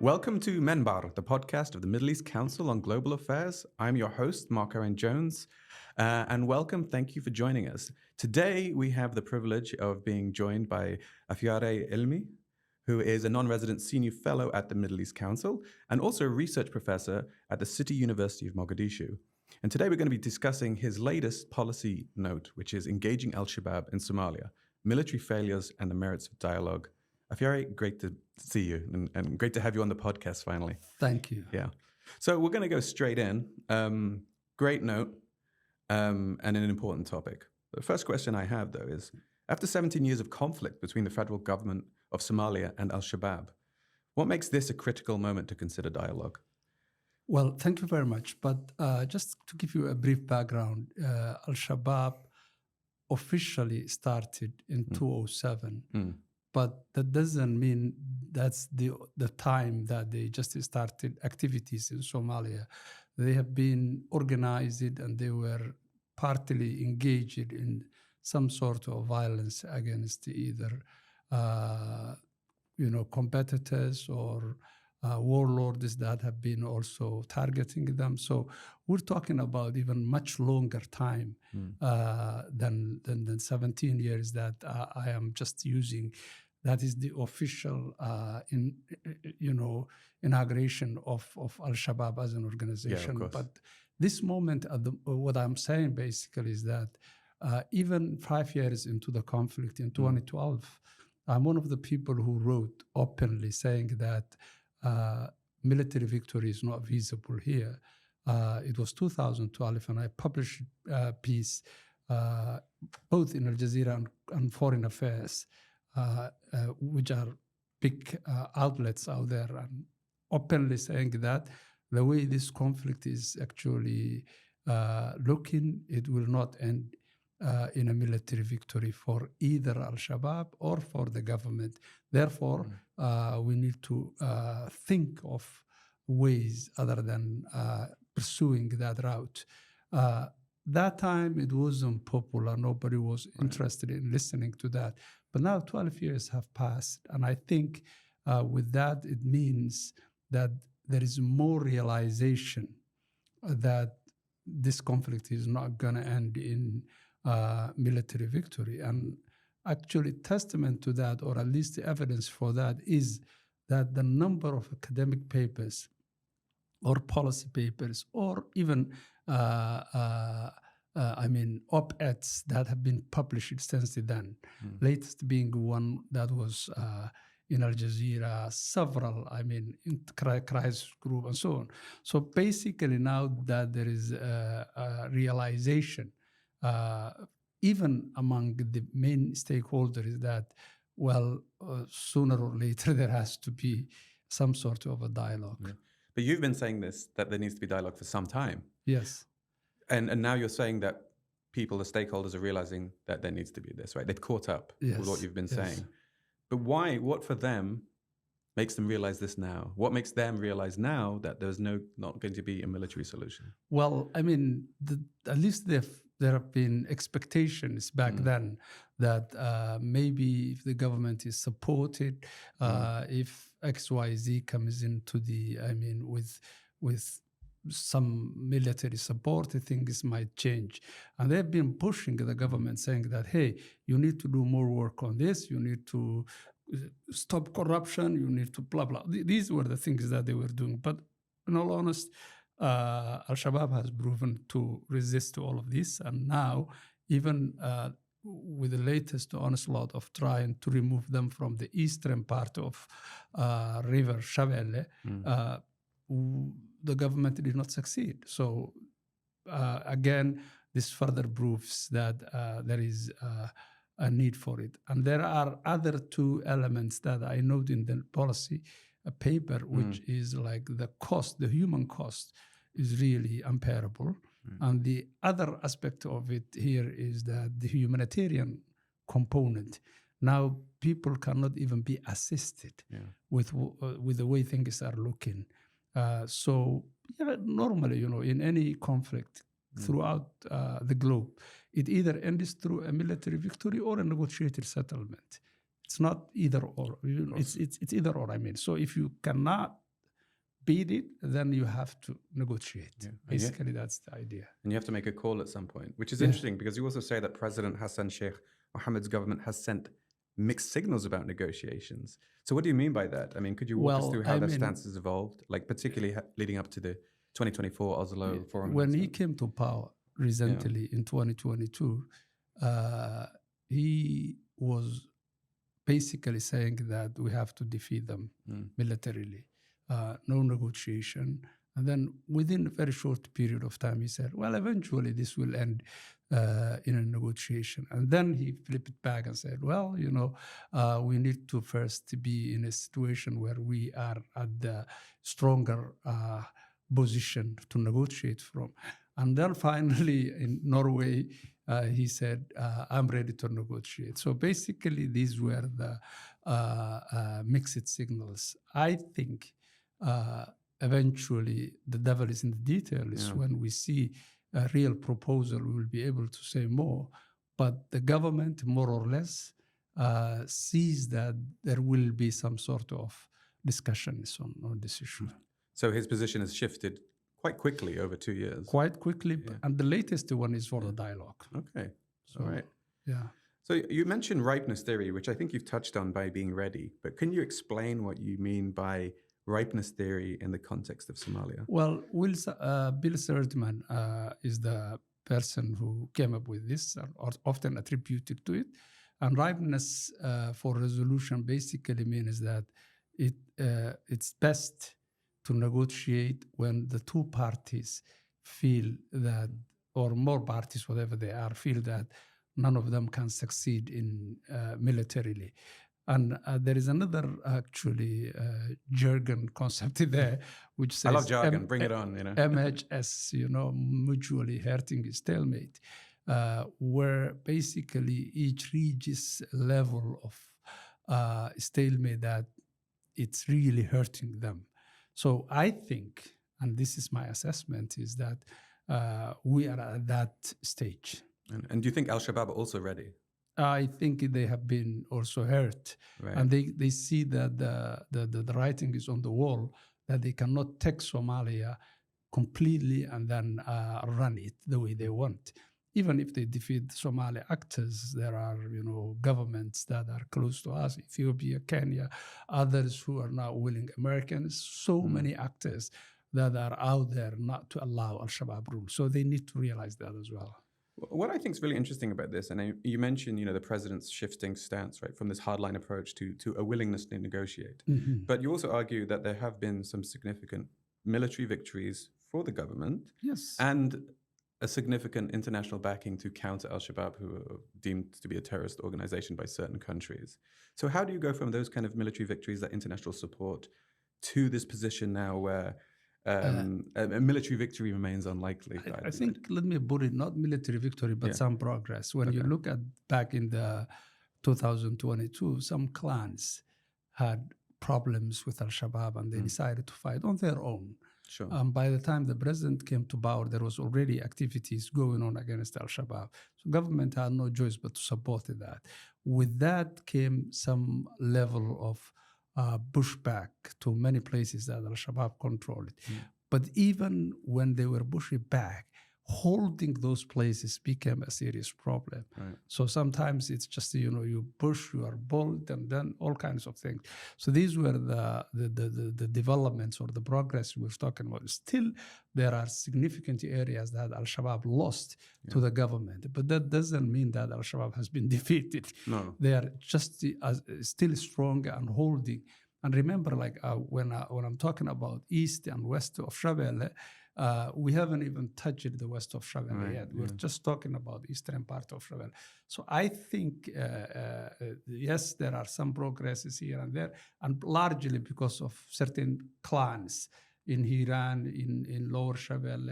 Welcome to MEnbar, the podcast of the Middle East Council on Global Affairs. I'm your host, Marc Owens Jones, and welcome. Thank you for joining us. Today, we have the privilege of being joined by Afyare Elmi, who is a non-resident senior fellow at the Middle East Council and also a research professor at the City University of Mogadishu. And today, we're going to be discussing his latest policy note, which is engaging Al-Shabab in Somalia, military failures and the merits of dialogue. Afyare, great to see you and great to have you on the podcast finally. Thank you. Yeah. So we're going to go straight in. Great note and an important topic. The first question I have, though, is after 17 years of conflict between the federal government of Somalia and Al-Shabab, what makes this a critical moment to consider dialogue? Well, thank you very much. But just to give you a brief background, Al-Shabab officially started in 2007. But that doesn't mean that's the time that they just started activities in Somalia. They have been organized and they were partly engaged in some sort of violence against either, competitors or warlords that have been also targeting them. So we're talking about even much longer time than 17 years that I am just using. That is the official, inauguration of Al-Shabab as an organization. Yeah, but this moment, what I'm saying basically is that even 5 years into the conflict in 2012, I'm one of the people who wrote openly saying that military victory is not visible here. It was 2012, and I published a piece both in Al Jazeera and Foreign Affairs, which are big outlets out there, and openly saying that the way this conflict is actually looking, it will not end in a military victory for either Al-Shabaab or for the government. Therefore, we need to think of ways other than pursuing that route. That time, it wasn't popular. Nobody was interested in listening to that. But now 12 years have passed. And I think with that, it means that there is more realization that this conflict is not going to end in military victory. And actually, testament to that, or at least the evidence for that, is that the number of academic papers or policy papers or even op-eds that have been published since then. Latest being one that was in Al Jazeera, several, in crisis group and so on. So basically now that there is a realization, even among the main stakeholders that, sooner or later there has to be some sort of a dialogue. Yeah. But you've been saying this, that there needs to be dialogue for some time. Yes. And now you're saying that people, the stakeholders, are realizing that there needs to be this, right? They've caught up with what you've been saying. But why? What for them makes them realize this now? What makes them realize now that there's not going to be a military solution? Well, at least there have been expectations back then that maybe if the government is supported, if XYZ comes into with some military support, things might change. And they've been pushing the government, saying that, hey, you need to do more work on this, you need to stop corruption, you need to blah, blah. These were the things that they were doing. But in all honesty, Al-Shabaab has proven to resist to all of this. And now, even with the latest onslaught of trying to remove them from the eastern part of River Shabelle, the government did not succeed. So again, this further proves that there is a need for it. And there are other two elements that I note in the policy paper, which is like the cost, the human cost is really unbearable. And the other aspect of it here is that the humanitarian component. Now people cannot even be assisted with the way things are looking. Normally, in any conflict throughout the globe, it either ends through a military victory or a negotiated settlement. It's not either or. It's either or. So if you cannot beat it, then you have to negotiate. Yeah. Basically, that's the idea. And you have to make a call at some point, which is Yeah. interesting because you also say that President Hassan Sheikh Mohammed's government has sent mixed signals about negotiations. So what do you mean by that? I mean, could you walk us through how their stance has evolved, like particularly leading up to the 2024 Oslo forum? When he came to power recently in 2022, he was basically saying that we have to defeat them militarily, no negotiation. And then within a very short period of time, he said, well, eventually this will end in a negotiation. And then he flipped it back and said, well, we need to first be in a situation where we are at the stronger position to negotiate from. And then finally in Norway, he said, I'm ready to negotiate. So basically, these were the mixed signals. I think eventually the devil is in the details. When we see a real proposal, we will be able to say more. But the government, more or less, sees that there will be some sort of discussions on this issue. So his position has shifted quite quickly over 2 years. Quite quickly. And the latest one is for the dialogue. Okay. So, all right. Yeah. So you mentioned ripeness theory, which I think you've touched on by being ready. But can you explain what you mean by ripeness theory in the context of Somalia? Well, Bill Serdman is the person who came up with this, or often attributed to it. And ripeness for resolution basically means that it's best to negotiate when the two parties feel that, or more parties, whatever they are, feel that none of them can succeed in militarily. And there is another actually jargon concept there, which says— I love jargon, bring it on. MHS, mutually hurting stalemate, where basically each reaches a level of stalemate that it's really hurting them. So I think, and this is my assessment, is that we are at that stage. And do you think Al-Shabab are also ready? I think they have been also hurt. Right. And they see that the writing is on the wall, that they cannot take Somalia completely and then run it the way they want. Even if they defeat Somali actors, there are, governments that are close to us, Ethiopia, Kenya, others who are now willing, Americans, so many actors that are out there not to allow Al-Shabab rule. So they need to realize that as well. What I think is really interesting about this, and you mentioned, the president's shifting stance, right, from this hardline approach to a willingness to negotiate. Mm-hmm. But you also argue that there have been some significant military victories for the government. Yes. And a significant international backing to counter Al-Shabab, who are deemed to be a terrorist organization by certain countries. So how do you go from those kind of military victories, that international support, to this position now where a military victory remains unlikely? I think, let me put it, not military victory, but some progress. When you look at back in the 2022, some clans had problems with Al-Shabaab and they decided to fight on their own. Sure. By the time the president came to power, there was already activities going on against Al-Shabaab. So government had no choice but to support that. With that came some level of pushback to many places that Al-Shabaab controlled. But even when they were pushing back, holding those places became a serious problem. Right. So sometimes it's just, you push, you are bold, and then all kinds of things. So these were the developments or the progress we were talking about. Still, there are significant areas that Al-Shabaab lost to the government. But that doesn't mean that Al-Shabaab has been defeated. No. They are just still strong and holding. And remember, when I'm talking about east and west of Shabelle, we haven't even touched the west of Shabelle yet. We're just talking about the eastern part of Shabelle. So I think, yes, there are some progresses here and there, and largely because of certain clans in Hiran, in Lower Shabelle,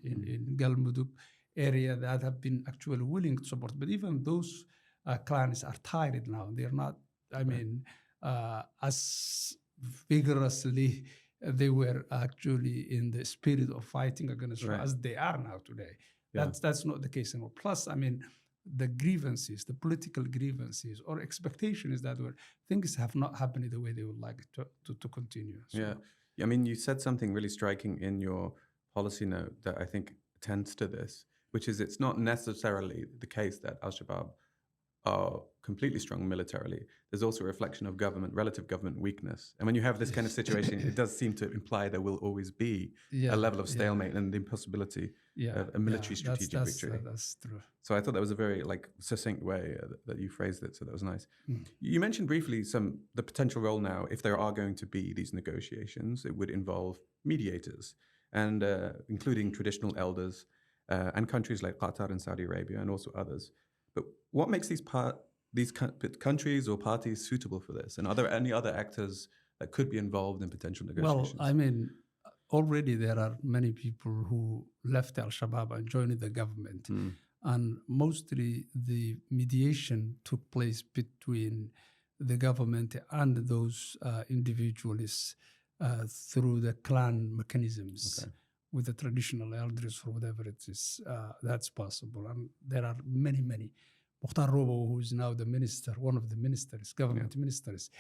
in Galmudug area that have been actually willing to support. But even those clans are tired now. They're not, as vigorously they were actually in the spirit of fighting against as they are now today. That's not the case anymore. Plus, the grievances, the political grievances or expectation is that things have not happened the way they would like it to continue. So. Yeah. I mean, you said something really striking in your policy note that I think tends to this, which is it's not necessarily the case that Al-Shabab are completely strong militarily. There's also a reflection of relative government weakness. And when you have this kind of situation, it does seem to imply there will always be a level of stalemate and the impossibility of a military strategic victory. That's true. So I thought that was a very succinct way that you phrased it. So that was nice. You mentioned briefly the potential role now, if there are going to be these negotiations, it would involve mediators and including traditional elders and countries like Qatar and Saudi Arabia and also others. But what makes these countries or parties suitable for this? And are there any other actors that could be involved in potential negotiations? Well, I mean, already there are many people who left Al-Shabab and joined the government. And mostly the mediation took place between the government and those individuals through the clan mechanisms. Okay. With the traditional elders or whatever it is, that's possible. And there are many, many. Mukhtar Robo, who is now the minister, one of the ministers, government ministers,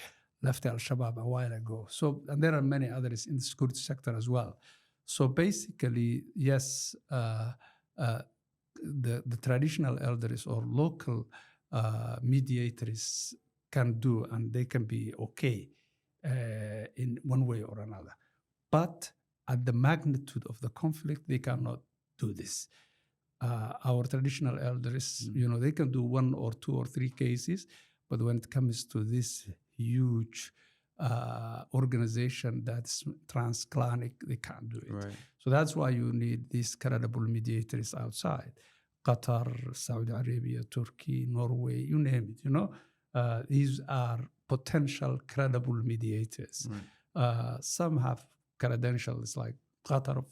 left Al-Shabab a while ago. So, and there are many others in the security sector as well. So basically, yes, the traditional elders or local mediators can do, and they can be okay in one way or another. But at the magnitude of the conflict, they cannot do this. Our traditional elders, they can do 1 or 2 or 3 cases, but when it comes to this huge organization that's transclanic, they can't do it. Right. So that's why you need these credible mediators outside. Qatar, Saudi Arabia, Turkey, Norway, you name it, these are potential credible mediators. Right. Some have credentials like Qatar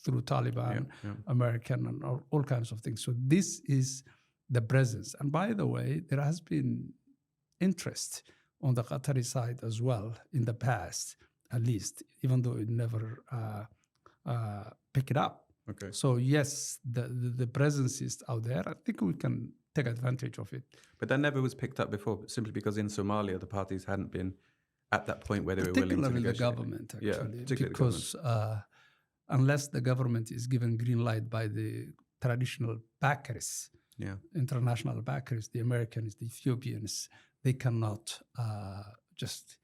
through Taliban, American, and all kinds of things. So this is the presence. And by the way, there has been interest on the Qatari side as well in the past, at least, even though it never picked it up. Okay. So yes, the presence is out there. I think we can take advantage of it. But that never was picked up before, simply because in Somalia, the parties hadn't been at that point where they were willing to negotiate. Particularly the government, actually. Because unless the government is given green light by the traditional backers, international backers, the Americans, the Ethiopians, they cannot just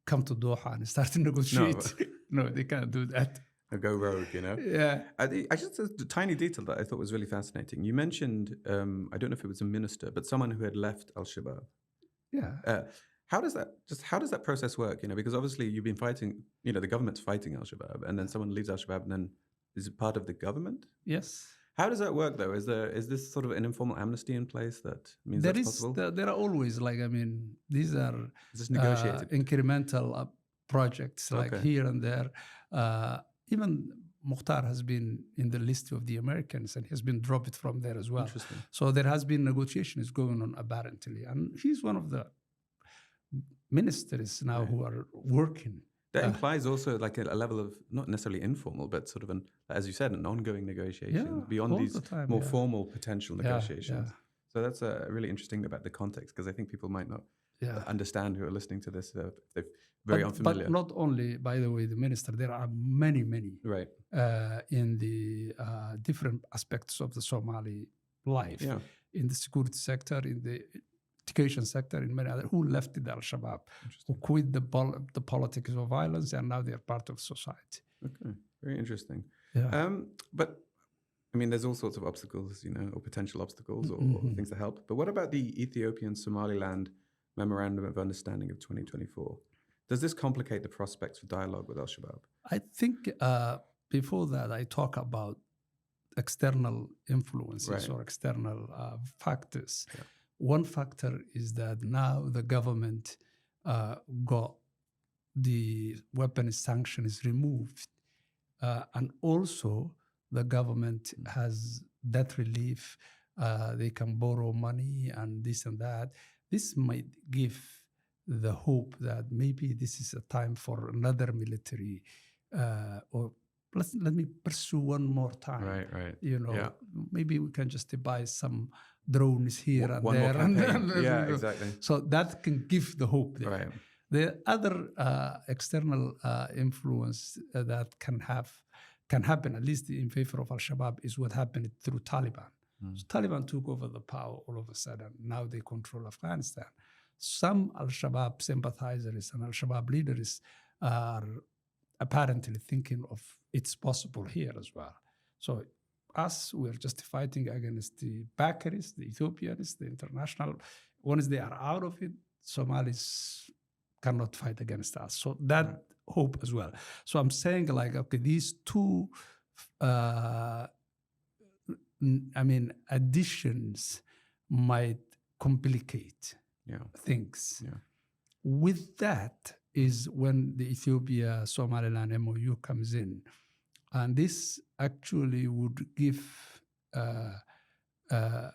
come to Doha and start to negotiate. No, they can't do that. Or go rogue, Yeah. I just a tiny detail that I thought was really fascinating. You mentioned, I don't know if it was a minister, but someone who had left Al-Shabab. Yeah. How does that process work? Because obviously you've been fighting, the government's fighting Al-Shabaab, and then someone leaves Al-Shabaab, and then is it part of the government? Yes. How does that work, though? Is this sort of an informal amnesty in place that means that's possible? There are always, these are negotiated? Incremental projects, here and there. Even Mukhtar has been in the list of the Americans, and he has been dropped from there as well. Interesting. So there has been negotiations going on, apparently. And he's one of the ministers now who are working. That implies also a level of not necessarily informal, but sort of as you said, an ongoing negotiation beyond these more formal potential negotiations. So that's really interesting about the context, because I think people might not understand who are listening to this. They're very unfamiliar. But not only, by the way, the minister, there are many right. In the different aspects of the Somali life, in the security sector, in the education sector, in many other, who left the Al-Shabaab, who quit the politics of violence, and now they're part of society. Okay, very interesting. Yeah. But I mean, there's all sorts of obstacles, or potential obstacles or things that help. But what about the Ethiopian-Somaliland Memorandum of Understanding of 2024? Does this complicate the prospects for dialogue with Al-Shabaab? I think before that, I talk about external influences or external factors. Yeah. One factor is that now the government got the weapons sanctions removed. And also the government has debt relief. They can borrow money and this and that. This might give the hope that maybe this is a time for another military or let me pursue one more time. Right. Maybe we can just buy some drones here and one there. More campaign. Exactly. So that can give the hope there. Right. The other external influence that can happen, at least in favor of Al-Shabab, is what happened through Taliban. So Taliban took over the power all of a sudden. Now they control Afghanistan. Some Al-Shabaab sympathizers and Al-Shabaab leaders are apparently thinking of it's possible here as well. So us, we're just fighting against the backers, the Ethiopians, the international. Once they are out of it, Somalis cannot fight against us. So that hope as well. So I'm saying like, okay, these two, additions might complicate things. Yeah. With that is when the Ethiopia-Somaliland MOU comes in. And this actually would give at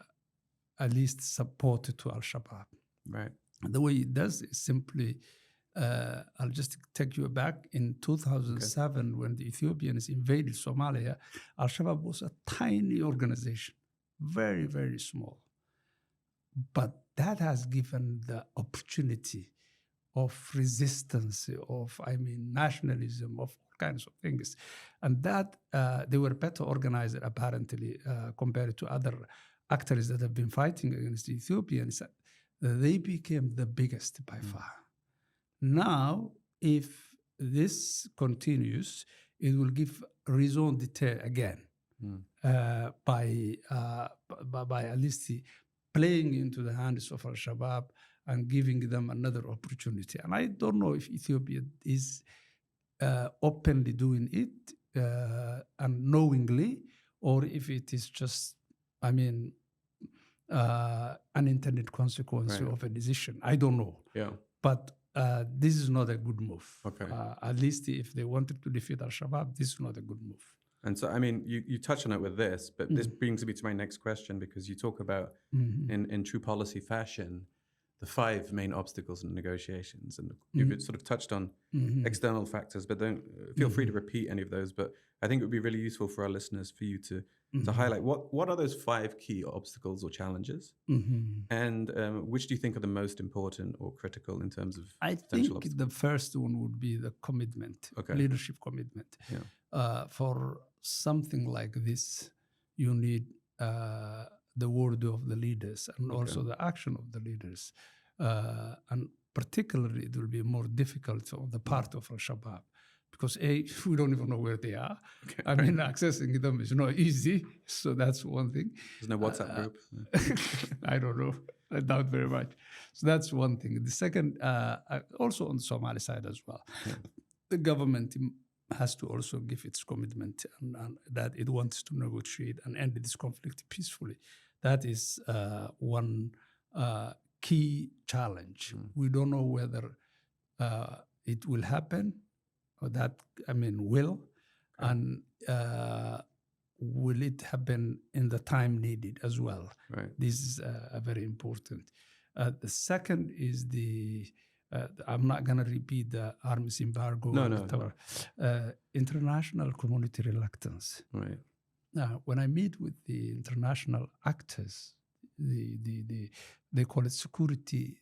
least support to Al-Shabaab. Right. The way it does is simply, I'll just take you back. In 2007, when the Ethiopians invaded Somalia, Al-Shabaab was a tiny organization, very, very small. But that has given the opportunity of resistance, of, nationalism, of all kinds of things. And that they were better organized, apparently, compared to other actors that have been fighting against the Ethiopians. They became the biggest by far. Now, if this continues, it will give raison d'etre again by at least playing into the hands of Al-Shabaab and giving them another opportunity. And I don't know if Ethiopia is openly doing it and knowingly, or if it is just, unintended consequence of a decision. I don't know. Yeah. But this is not a good move. Okay. At least if they wanted to defeat Al-Shabaab, this is not a good move. And so, you touch on it with this, but this brings me to my next question, because you talk about, in true policy fashion, the 5 main obstacles in negotiations. And you've sort of touched on external factors, but don't feel free to repeat any of those. But I think it would be really useful for our listeners for you to highlight what are those 5 key obstacles or challenges, and which do you think are the most important or critical in terms of potential obstacles? The first one would be the commitment, leadership commitment. Yeah. For something like this, you need the word of the leaders and also the action of the leaders. And particularly, it will be more difficult on the part of Al-Shabaab, because we don't even know where they are. Accessing them is not easy. So that's one thing. There's no WhatsApp group. I don't know. I doubt very much. So that's one thing. The second, also on the Somali side as well, the government has to also give its commitment and that it wants to negotiate and end this conflict peacefully. That is one key challenge. We don't know whether it will happen, or that, will, and will it happen in the time needed as well. Right. This is very important. The second is I'm not going to repeat the arms embargo. No. International community reluctance. Right. Now, when I meet with the international actors, they call it security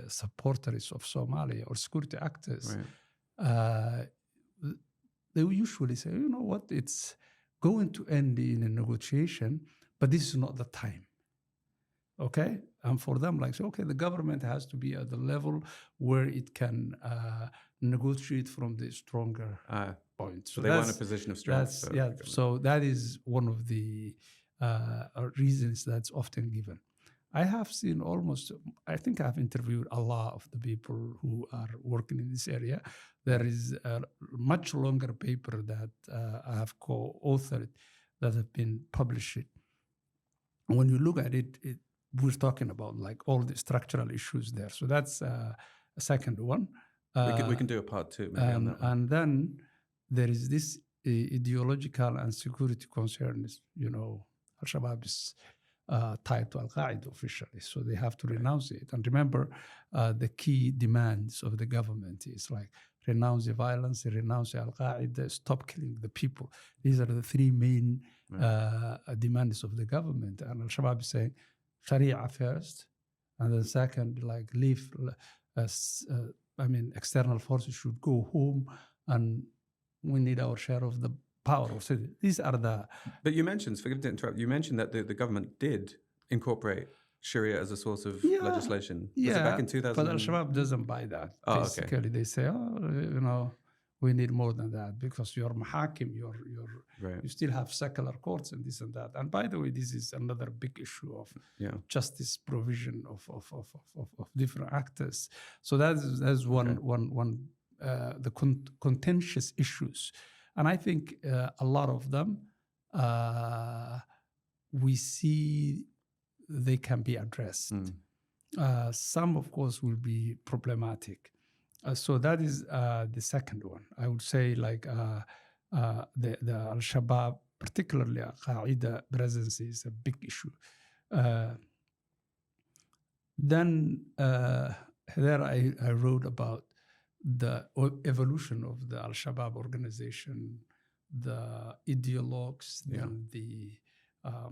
supporters of Somalia, or security actors. Right. They usually say, you know what, it's going to end in a negotiation, but this is not the time. Okay? And for them, the government has to be at the level where it can negotiate from the stronger point. So they want a position of strength. So that is one of the reasons that's often given. I have seen I think I've interviewed a lot of the people who are working in this area. There is a much longer paper that I have co-authored that have been published. When you look at it, we're talking about all the structural issues there. So that's a second one. We can do a part 2. Maybe on that one. And then there is this ideological and security concerns. Al-Shabaab is tied to Al-Qaeda officially, so they have to renounce it. And remember, the key demands of the government is renounce the violence, renounce Al-Qaeda, stop killing the people. These are the 3 main demands of the government. And Al-Shabaab is saying, Sharia first, and then second, leave external forces should go home and we need our share of the power. So these are the... But you mentioned, forgive me to interrupt, you mentioned that the government did incorporate Sharia as a source of legislation. Was it back in 2000? But Al-Shabab doesn't buy that. Oh, Basically, okay. they say, we need more than that because you're mahakim, Right. you still have secular courts and this and that. And by the way, this is another big issue of justice provision of different actors. So that's one the contentious issues. And I think a lot of them, we see they can be addressed. Some, of course, will be problematic. So that is the second one. I would say the Al-Shabab, particularly Al-Qaeda presence, is a big issue. Then there I wrote about the evolution of the Al-Shabab organization, the ideologues, then the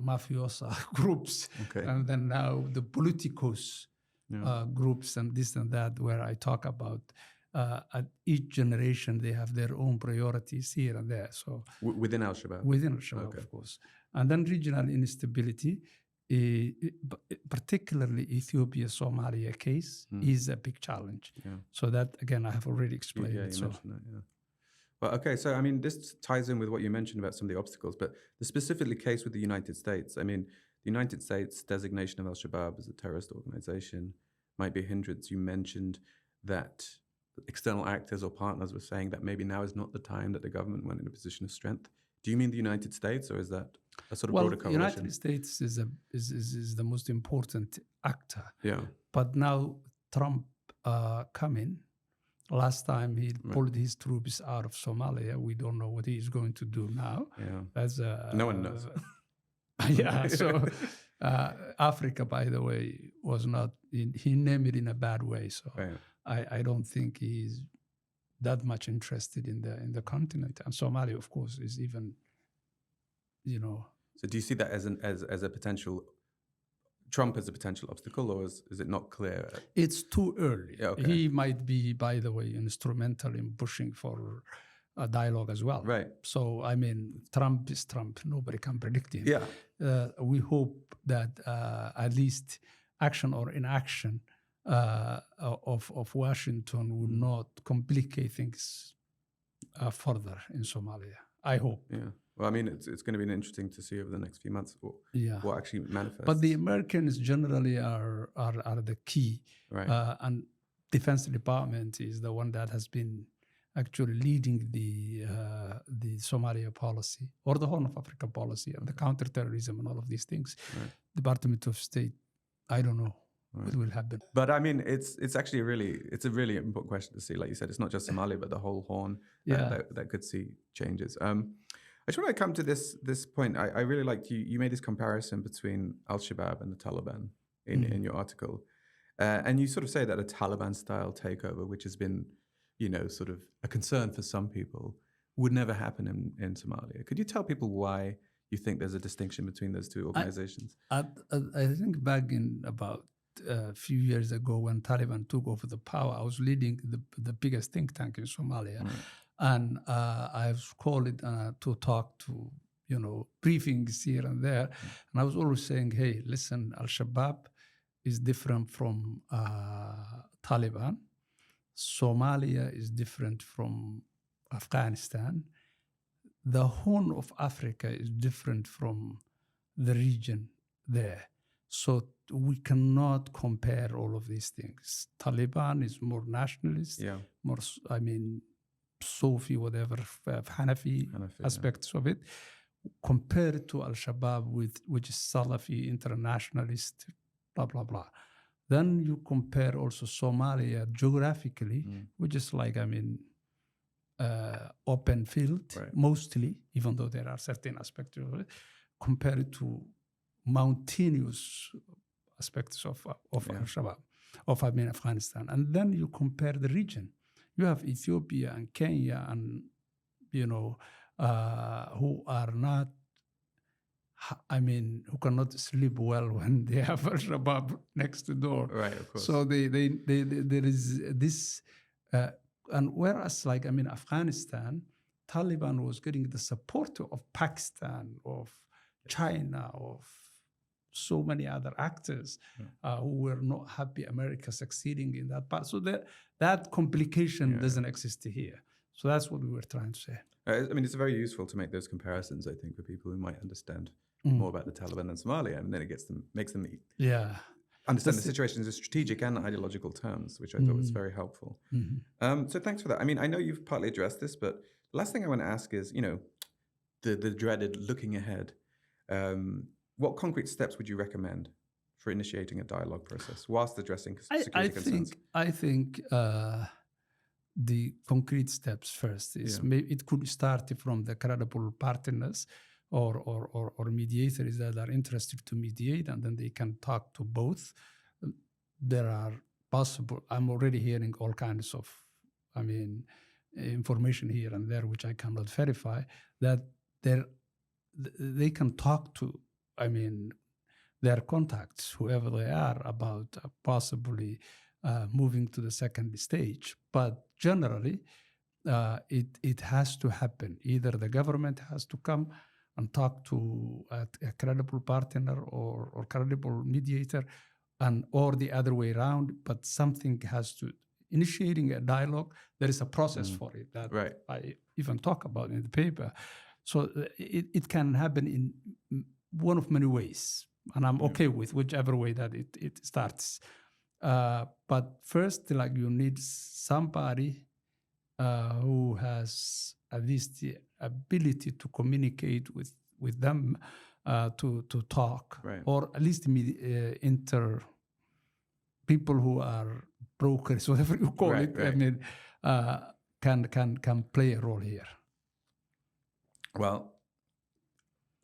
mafiosa groups, and then now the politicos groups and this and that, where I talk about at each generation they have their own priorities here and there. So within Al-Shabab? Within Al-Shabab, of course. And then regional instability, particularly Ethiopia-Somalia case, is a big challenge. So that, again, I have already explained. You mentioned that, Well, okay, so this ties in with what you mentioned about some of the obstacles, but the specifically case with the United States, the United States designation of Al-Shabaab as a terrorist organization might be a hindrance. You mentioned that external actors or partners were saying that maybe now is not the time that the government went in a position of strength. Do you mean the United States, or is that a sort of broader coalition? The United States is the most important actor. Yeah. But now Trump coming. Last time he pulled his troops out of Somalia. We don't know what he is going to do now. Yeah. No one knows. So Africa, by the way, was not, he named it in a bad way. So I don't think he's that much interested in the continent. And Somalia, of course, is even, So do you see that as a potential, Trump as a potential obstacle, or is it not clear? It's too early. Yeah, okay. He might be, by the way, instrumental in pushing for a dialogue as well. Right. So, Trump is Trump. Nobody can predict him. Yeah. We hope that at least action or inaction of Washington will not complicate things further in Somalia. I hope. Yeah. Well, it's going to be interesting to see over the next few months what actually manifests. But the Americans generally are the key. Right. And Defense Department is the one that has been actually leading the Somalia policy or the Horn of Africa policy and the counterterrorism and all of these things. Right. Department of State, I don't know what will happen. But it's actually a really important question to see. Like you said, it's not just Somalia, but the whole Horn that could see changes. I just want to come to this point. I really liked you made this comparison between Al-Shabab and the Taliban in your article. And you sort of say that a Taliban-style takeover, which has been, sort of a concern for some people, would never happen in Somalia. Could you tell people why you think there's a distinction between those two organizations? I think back in about a few years ago when Taliban took over the power, I was leading the biggest think tank in Somalia. Right. And I've called it to talk to, briefings here and there. And I was always saying, hey, listen, Al-Shabab is different from Taliban. Somalia is different from Afghanistan. The Horn of Africa is different from the region there. So we cannot compare all of these things. Taliban is more nationalist, more, Sufi, whatever, Hanafi aspects of it, compared to Al-Shabaab, which is Salafi, internationalist, blah, blah, blah. Then you compare also Somalia geographically, which is like, open field, mostly, even though there are certain aspects of it, compared to mountainous aspects of Al-Shabaab, Afghanistan. And then you compare the region. You have Ethiopia and Kenya and, who are not, who cannot sleep well when they have Al-Shabaab next door. Right, of course. So there is this And whereas, like, Afghanistan, Taliban was getting the support of Pakistan, of China, of so many other actors who were not happy America succeeding in that part. So that complication doesn't exist here. So that's what we were trying to say. It's very useful to make those comparisons, I think, for people who might understand more about the Taliban and Somalia, and then it makes them understand the situation in strategic and ideological terms, which I thought was very helpful. So thanks for that. I know you've partly addressed this, but the last thing I want to ask is, the dreaded looking ahead. What concrete steps would you recommend for initiating a dialogue process whilst addressing security concerns? I think the concrete steps first is maybe it could start from the credible partners or mediators that are interested to mediate, and then they can talk to both. There are possible, I'm already hearing all kinds of, information here and there, which I cannot verify, that they can talk to, their contacts, whoever they are, about possibly moving to the second stage. But generally, it has to happen. Either the government has to come and talk to a credible partner or credible mediator, or the other way around. But something has to, initiating a dialogue, there is a process for it that I even talk about in the paper. So it can happen in one of many ways, and I'm okay with whichever way that it starts. But first, you need somebody who has at least the ability to communicate with them, to talk, or at least people who are brokers, whatever you call it. Can play a role here. Well,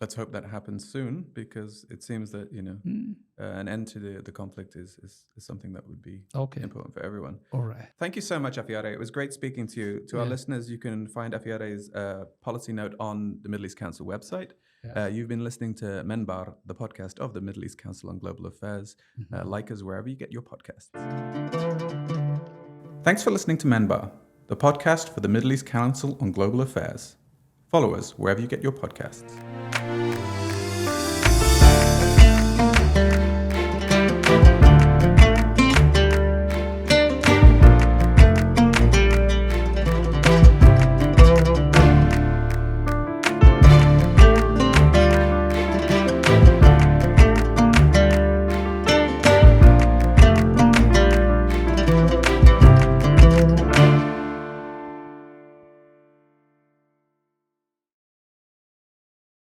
let's hope that happens soon, because it seems that an end to the conflict is something that would be important for everyone. All right. Thank you so much, Afyare. It was great speaking to you. To our listeners, you can find Afyare's policy note on the Middle East Council website. You've been listening to MEnbar, the podcast of the Middle East Council on Global Affairs. Like us wherever you get your podcasts. Thanks for listening to MEnbar, the podcast for the Middle East Council on Global Affairs. Follow us wherever you get your podcasts.